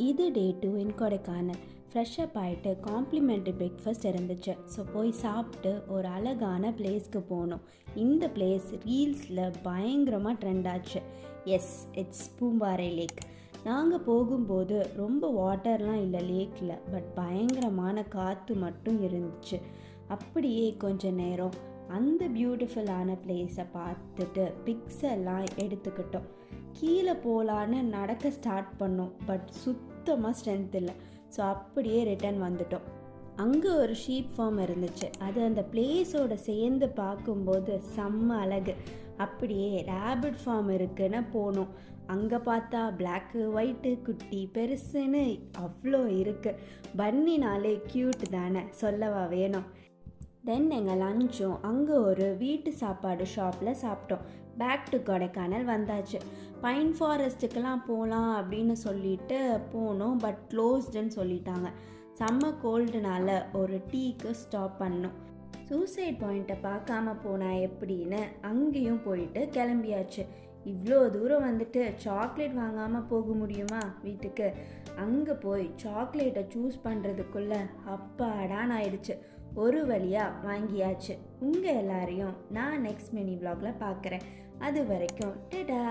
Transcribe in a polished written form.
இது டே 2 இன் கொடைக்கானல். ஃப்ரெஷ்அப் ஆகிட்டு complimentary breakfast இருந்துச்சு. ஸோ போய் சாப்பிட்டு ஒரு அழகான பிளேஸ்க்கு போனோம். இந்த பிளேஸ் ரீல்ஸில் பயங்கரமாக ட்ரெண்ட் ஆச்சு. Yes, it's Poombarai lake. நாங்கள் போகும்போது ரொம்ப வாட்டர்லாம் இல்லை லேக்கில், பட் பயங்கரமான காற்று மட்டும் இருந்துச்சு. அப்படியே கொஞ்ச நேரம் அந்த பியூட்டிஃபுல்லான பிளேஸை பார்த்துட்டு பிக்ஸ் எல்லாம் எடுத்துக்கிட்டோம். கீழே போகலான்னு நடக்க ஸ்டார்ட் பண்ணோம், பட் சுத்தமாக ஸ்ட்ரென்த் இல்லை. ஸோ அப்படியே ரிட்டர்ன் வந்துட்டோம். அங்கே ஒரு ஷீப் ஃபார்ம் இருந்துச்சு. அது அந்த பிளேஸோட சேர்ந்து பார்க்கும்போது செம்ம அழகு. அப்படியே ரேபிட் ஃபார்ம் இருக்குன்னு போனோம். அங்கே பார்த்தா பிளாக்கு ஒயிட்டு குட்டி பெருசுன்னு அவ்வளோ இருக்குது. பன்னினாலே க்யூட் தானே, சொல்லவா வேணும். தென் எங்கள் லஞ்சும் அங்கே ஒரு வீட்டு சாப்பாடு ஷாப்பில் சாப்பிட்டோம். பேக் டு கொடைக்கானல் வந்தாச்சு. பைன் ஃபாரஸ்ட்டுக்கெல்லாம் போகலாம் அப்படின்னு சொல்லிட்டு போனோம், பட் க்ளோஸ்டுன்னு சொல்லிட்டாங்க. செம்ம கோல்டுனால ஒரு டீக்கு ஸ்டாப் பண்ணோம். சூசைட் பாயிண்ட்டை பார்க்காம போனால் எப்படின்னு அங்கேயும் போயிட்டு கிளம்பியாச்சு. இவ்வளோ தூரம் வந்துட்டு சாக்லேட் வாங்காமல் போக முடியுமா வீட்டுக்கு? அங்கே போய் சாக்லேட்டை சூஸ் பண்ணுறதுக்குள்ளே அப்பாடான்னு ஆயிடுச்சு. ஒரு வழியாக வாங்கியாச்சு. உங்கள் எல்லாரையும் நான் நெக்ஸ்ட் மினி vlogல பார்க்குறேன். அது வரைக்கும் டடா.